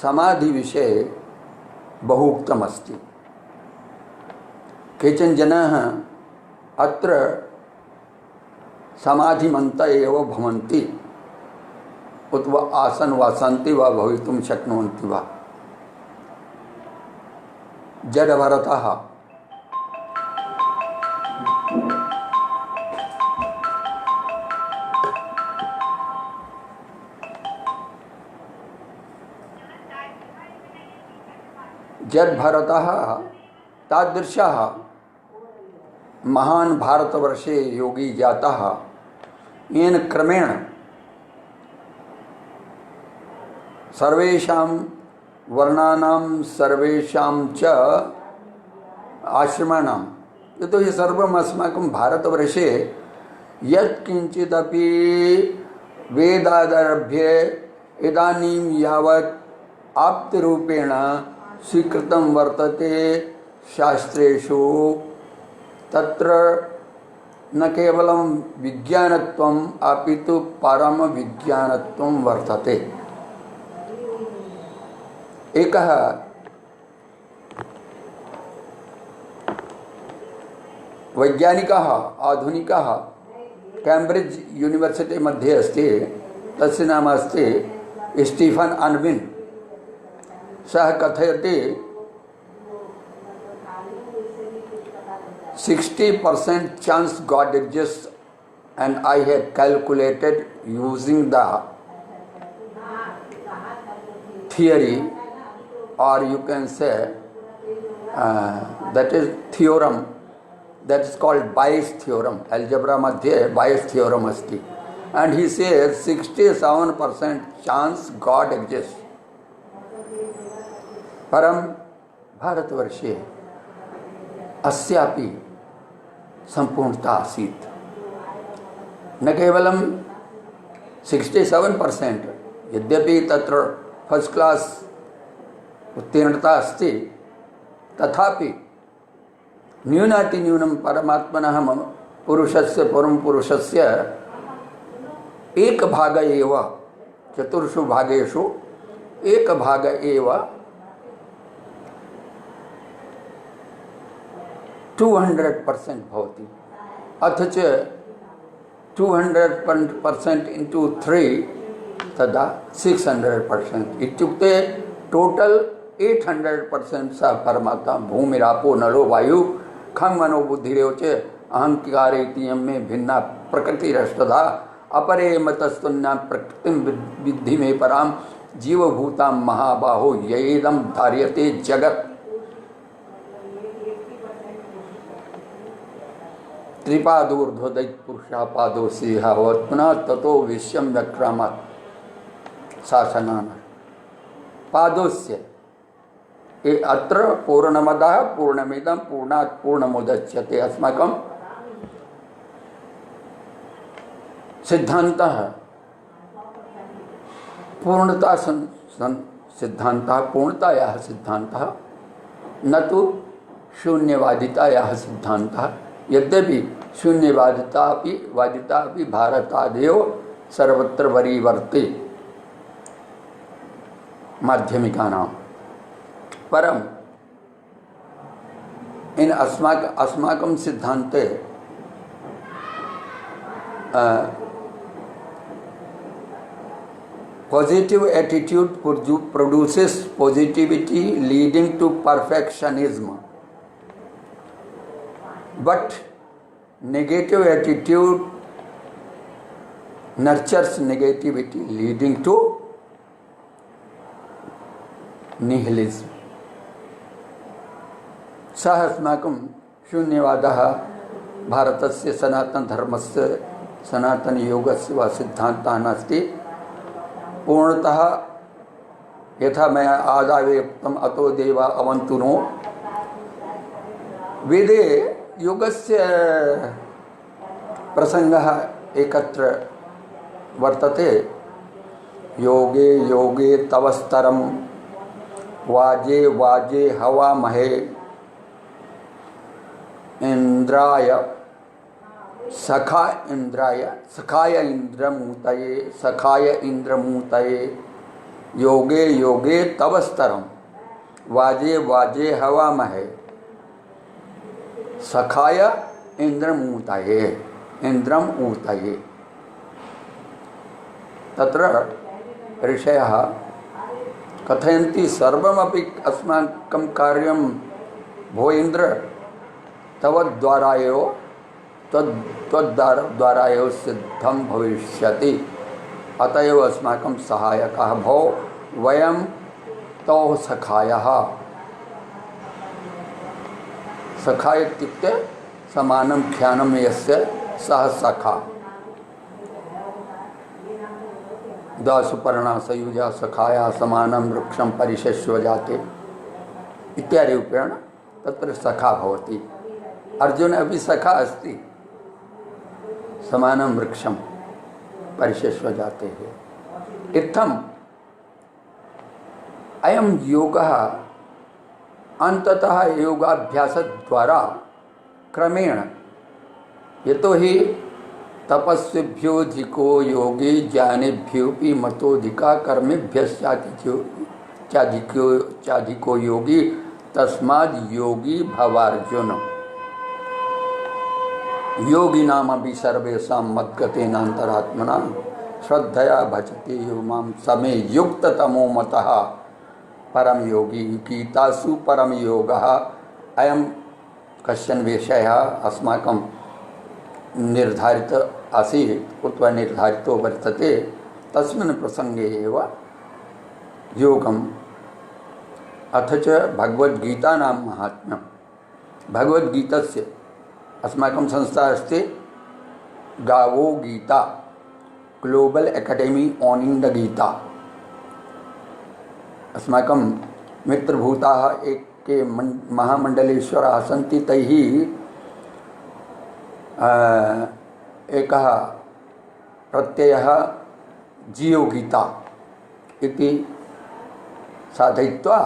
समाधि विषये बहु उक्तमस्ति। केचन जनाः अत्र समाधिमन्तः एव भवन्ति उत आसन वासन्ति वा भवितुं शक्नुवन्ति वा। जडभरतः जडभरतः तादृशः महान भारतवर्षे योगी जातः येन क्रमेण सर्वेषां वर्णानां सर्वेषां च आश्रमाणां यतो हि सर्वम् अस्माकं भारतवर्षे यत्किञ्चिदपि वेदादारभ्य इदानीं यावत् आप्तरूपेण स्वीकृतं वर्तते शास्त्रेषु तत्र न केवलं विज्ञानत्वम् अपितु परमविज्ञानत्वं वर्तते। एकः वैज्ञानिकः आधुनिकः कैम्ब्रिड्ज् यूनिवर्सिटी मध्ये अस्ति। तस्य नाम अस्ति स्टीफन अन्विन्। सः कथयति 60% chance God exists and I have calculated using the theory or you can say that is theorem that is called Bayes theorem. Algebra madhye Bayes theorem asti. And he says 67% chance God exists. परम भारतवर्षे अस्यापि संपूर्णता आसीत्। न केवलं 67% यद्यपि तत्र first class उत्तीर्णता अस्ति तथापि न्यूनातिन्यूनं परमात्मनः पुरुषस्य परम पुरुषस्य एक भाग एव चतुर्षु भागेषु एक भाग एव 200% भवति। अथ च 200% इंटू 3 तदा 600% इत्युक्ते टोटल 800% स परमात्मा भूमिरापो नलो वायु खं मनो बुद्धिरेव च अहंकारेति यमे भिन्ना प्रकृतिरस्तधा अपरे मतस्तुन्ना प्रकृतिं विद्धि में पराम जीवभूतां महाबाहो येदं धार्यते जगत्। त्रिपादूर्ध्वदैत्पुरुषः पादो सिंहवत् पुनः ततो विश्वं व्यक्रामत् शासनान् पादोस्य अत्र पूर्णमदः पूर्णमिदं पूर्णात् पूर्णमुदच्यते। अस्माकं सिद्धान्तः पूर्णता सिद्धान्तः पूर्णतायाः सिद्धान्तः न तो शून्यवादितायाः सिद्धान्तः। यद्यपि वादिता अपि भारतादेव सर्वत्र वरीवर्ते माध्यमिकानां, परम इन अस्माकं सिद्धान्ते positive attitude produces positivity leading to perfectionism, but negative attitude nurtures negativity leading to nihilism. सः अस्माकं शून्यवादः भारतस्य सनातनधर्मस्य सनातनयोगस्य वा सिद्धान्तः नास्ति। पूर्णतः यथा मैं आदावे उक्तम् अतो देवा अवन्तु नो, वेदे योगस्य प्रसङ्गः एकत्र वर्तते। योगे योगे तवस्तरं वाजे वाजे हवामहे इंद्राय सखाय इंद्रमूतये योगे योगे तवस्तरम वाजे वाजे हवामहे सखाय इंद्रमूतये तत्र ऋषयः कथयन्ति सर्वमपि अस्माकं कार्यं भो इन्द्र तव द्वारा एव सिद्धं भविष्यति, अतएव अस्माकं सहायकः भो वयं तव सखायः। सखाय इत्युक्ते समानं ख्यानं यस्य सः सखा। दासुपर्णा सयुजा सखाया समानं वृक्षं परिशश्व जाते इत्यादि रूपेण तत्र सखा भवति। अर्जुन अपि सखा अस्ति, समानं वृक्षं परिशश्व जाते हैं। इत्थम् अयं योगः अंततः योगाभ्यासद्वारा क्रमेण, यतोहि तपस्विभ्योऽधिको योगी ज्ञानिभ्योऽपि मतोऽधिका कर्मिभ्यश्चाधिको योगी तस्माद् योगी भवार्जुन। योगिनामपि सर्वेषां मद्गतेनान्तरात्मना श्रद्धया भजते यो मां समे युक्ततमो मतः परम योगी। गीतासु परम योगः अयं कश्चन विषयः अस्माकं निर्धारित आसीत् उत निर्धारितो वर्तते। तस्मिन् प्रसंगे एव योगम् अथ च भगवद्गीतानां महात्म्यं। भगवद्गीतस्य अस्माकं संस्था अस्ति गावो Gita, global academy owning the Gita. अस्माकं मित्रभूताः के महामण्डलेश्वराः सन्ति। तैः एकः प्रत्ययः जियो गीता इति साधयित्वा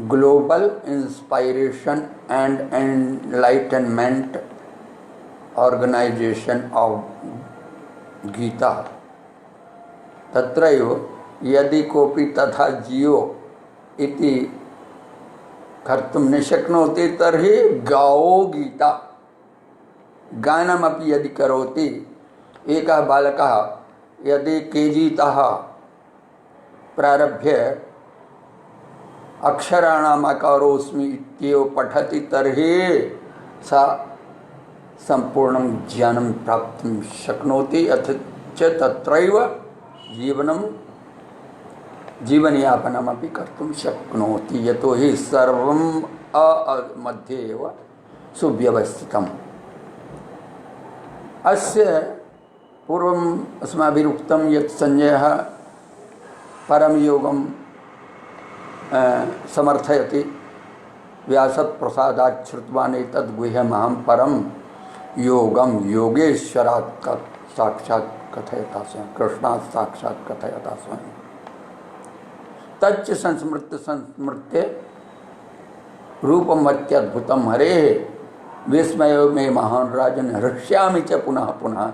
global inspiration and enlightenment organization of Gita, तत्रैव यदि कोऽपि तथा जियो इति कर्तुं न शक्नोति तर्हि गावो गीता, गानमपि यदि करोति। एकः बालकः यदि केजीतः प्रारभ्य अक्षराणाम् अकारोऽस्मि इत्येव पठति तर्हि सा संपूर्णं ज्ञानं प्राप्तुं शक्नोति। अथ च तत्रैव जीवनयापनमपि कर्तुं शक्नोति, यतोहि सर्वं मध्ये एव सुव्यवस्थितम्। अस्य पूर्वम् अस्माभिरुक्तं यत् संजयः परमयोगं समर्थयति। व्यासप्रसादात् श्रुतवान् एतद् गुह्यमहं परं योगं योगेश्वरात् साक्षात् कथयता स्वयं, कृष्णात् साक्षात् कथयता स्वयं। तच्च संस्मृत्य संस्मृत्य रूपमत्यद्भुतम हरे विस्मयो मे महान राजन हृष्यामि च पुनः पुनः।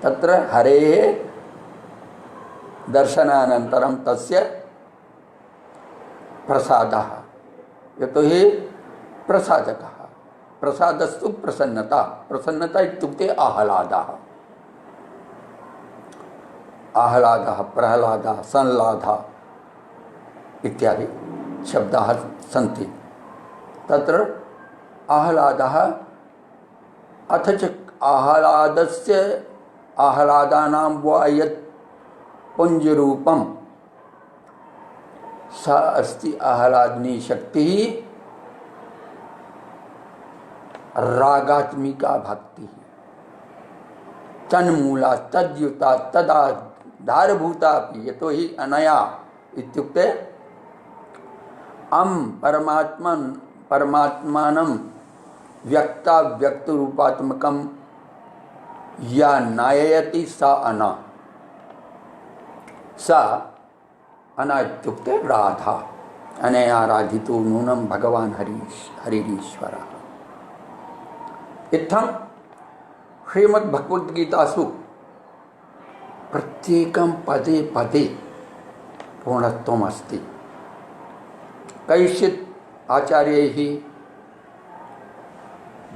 तत्र हरे दर्शनानन्तरं तस्य प्रसादः, यतो हि प्रसादकः, प्रसादस्तु प्रसन्नता, प्रसन्नता इत्युक्ते आह्लादः, आह्लादः, प्रह्लादः, संह्लादः इत्यादि शब्दाः सन्ति। तत्र आह्लादः अथ च आह्लादस्य आह्लादानां वा यत् पुञ्जरूपं सा अस्ति आह्लादनी शक्तिः रागात्मिका भक्ति, तन्मूला तद्युता तदाधारभूता अपि। यतो हि अनया इत्युक्ते परमात्मानं व्यक्ताव्यक्तरूपात्मकं या नाययति सा अना, सा अना इत्युक्ते राधा। अनया आराधितो नूनं भगवान् हरिरीश्वरः। इत्थं श्रीमद्भगवद्गीतासु प्रत्येकं पदे पदे पूर्णत्वम् अस्ति। कैश्चित् आचार्यैः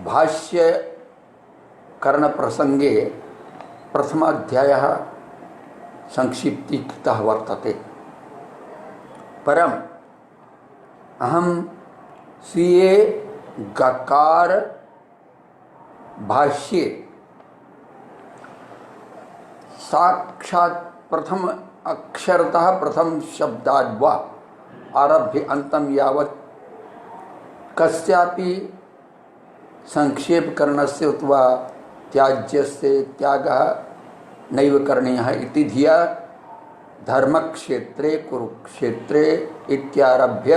भाष्यकरणप्रसङ्गे प्रथमाध्यायः संक्षिप्तीकृतः वर्तते, परम् अहं स्वीये गकार भाष्ये साक्षात् प्रथम अक्षरतः प्रथम शब्दाद् वा आरभ्य अंतं यावत् कस्यापि संक्षेपकरणस्य अथवा त्याज्यस्य त्यागः नैव करणीयः इति धिया धर्मक्षेत्रे कुरुक्षेत्रे इत्यारभ्य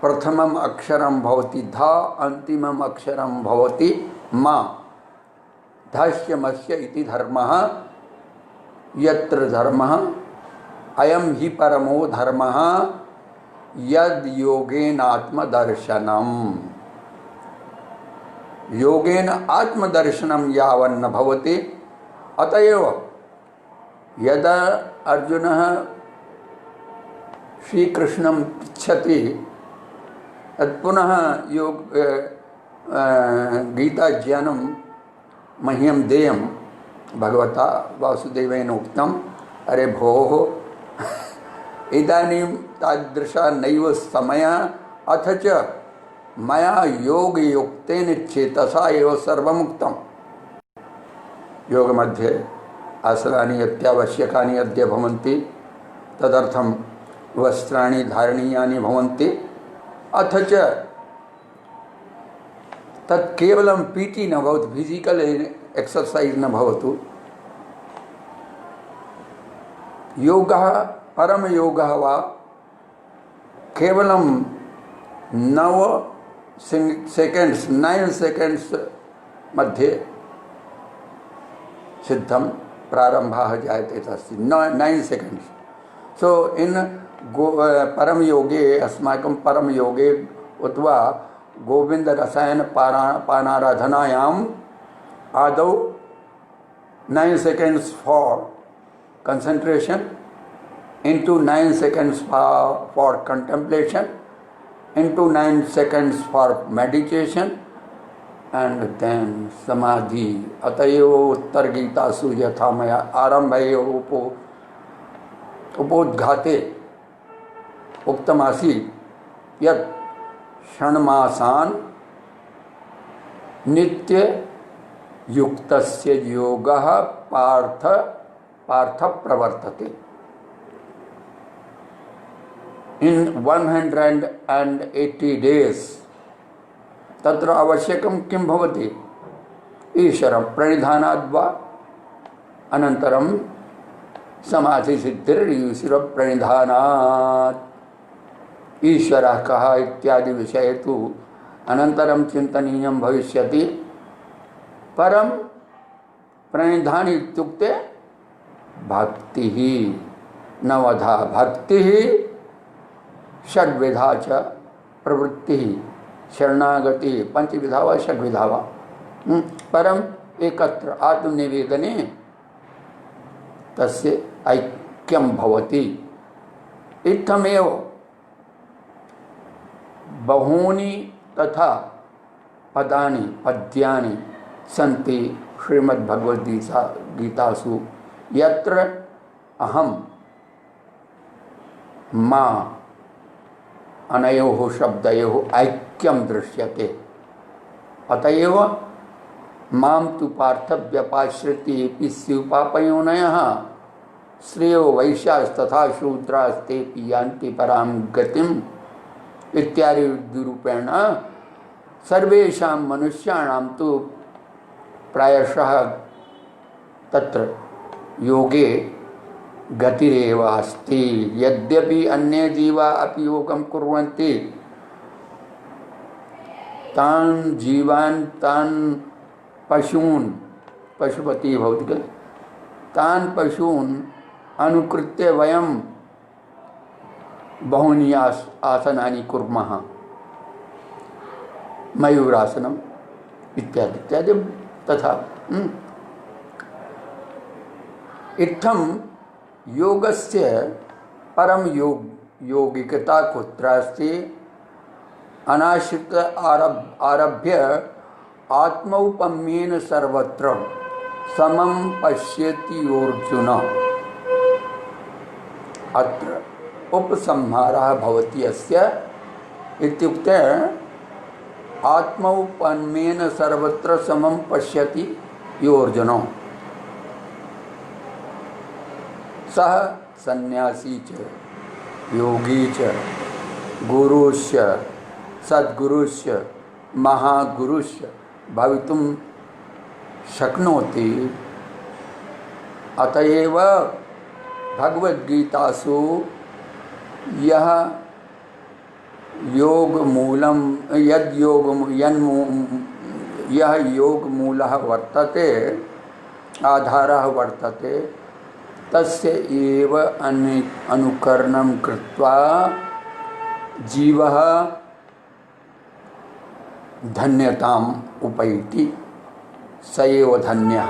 प्रथमम् अक्षरं भवति धा, अन्तिमम् अक्षरं भवति मा, धास्यमस्य इति धर्मः। यत्र धर्मः अयं हि परमो धर्मः यद् योगेन आत्मदर्शनम्। योगेन आत्मदर्शनं यावन्न भवति, अतएव यदा अर्जुनः श्रीकृष्णं पृच्छति पुनः योग गीताज्ञानं मह्यं देयं भगवता वासुदेवेन उक्तम्। अरे भोः इदानीं तादृशा नैव समयः, अथ च मया योगयुक्तेन चेतसा एव सर्वमुक्तम्। योगमध्ये आसनानि अत्यावश्यकानि अद्य भवन्ति, तदर्थं वस्त्राणि धारणीयानि भवन्ति, अथ च तत् केवलं पीटी न भवतु, फिजिकल एक्सरसाइज न भवतु, योगः परमयोगः वा केवलं 9 सेकेंड्स मध्ये सिद्धं प्रारम्भः जायते तस्य 9 सेकेंड्स। सो इन परम योगे अस्माकं परम योगे अथवा गोविंद रसायन पानाराधनायाम् आदौ 9 seconds for concentration, into 9 seconds for contemplation, into 9 seconds for meditation, and then samadhi. अतएव उत्तर गीतासु यथा मया आरम्भे उपोद्घाते उक्तमासीत् यत् षण्मासान् नित्य युक्तस्य योगः पार्थ प्रवर्तते। In 180 days तत्र आवश्यकं किं भवति? ईश्वरं प्रणिधानाद् वा अनन्तरं समाधिसिद्धिर्ईश्वरप्रणिधानात्। ईश्वरः कः इत्यादि विषये तु अनन्तरं चिन्तनीयं भविष्यति, परं प्रणिधान इत्युक्ते भक्तिः। नवधा भक्ति षड्विधा च प्रवृत्ति शरणागति पंचविधा व षड्विधा वा परम एकत्र आत्मनिवेदने तस्य ऐक्यं भवति। इत्थमेव बहूनि तथा पदानि पद्यानि सन्ति श्रीमद्भगवद्गीतासु यत्र अहं मा अनयोः शब्दयोः ऐक्यं दृश्यते। अतएव मां तु पार्थ व्यपाश्रितेऽपि स्युपापयोनयः श्रेयो वैश्यास्तथा शूद्रास्तेऽपि यान्ति परां गतिम् इत्यादि रूपेण सर्वेषां मनुष्याणां तु प्रायशः तत्र योगे गतिरेव अस्ति। यद्यपि अन्ये जीवा अपि योगं कुर्वन्ति तान् जीवान् तान् पशून् पशुपतिः भवति खलु तान् पशून् अनुकृत्य वयं बहूनि आसनानि कुर्मः मयूरासनम् इत्यादि इत्यादि तथा इत्थं योगस्य परम योगिकता कुत्र अस्ति अनाश्रित आरभ्य आत्मौपम्येन सर्वत्र समं पश्यति अर्जुन। अत्र उपसंहारः भवति अस्य इत्युक्ते आत्मौपम्येन सर्वत्र समं पश्यति अर्जुन। सः सन्यासी च योगी च गुरुश्च सद्गुरुश्च महागुरुश्च भवितुं शक्नोति। अतएव भगवद्गीतासु यह योगमूलं यह योगमूलः वर्तते आधारः वर्तते तस्य एव अनुकरणं कृत्वा जीवः धन्यताम् उपैति स एव धन्यः।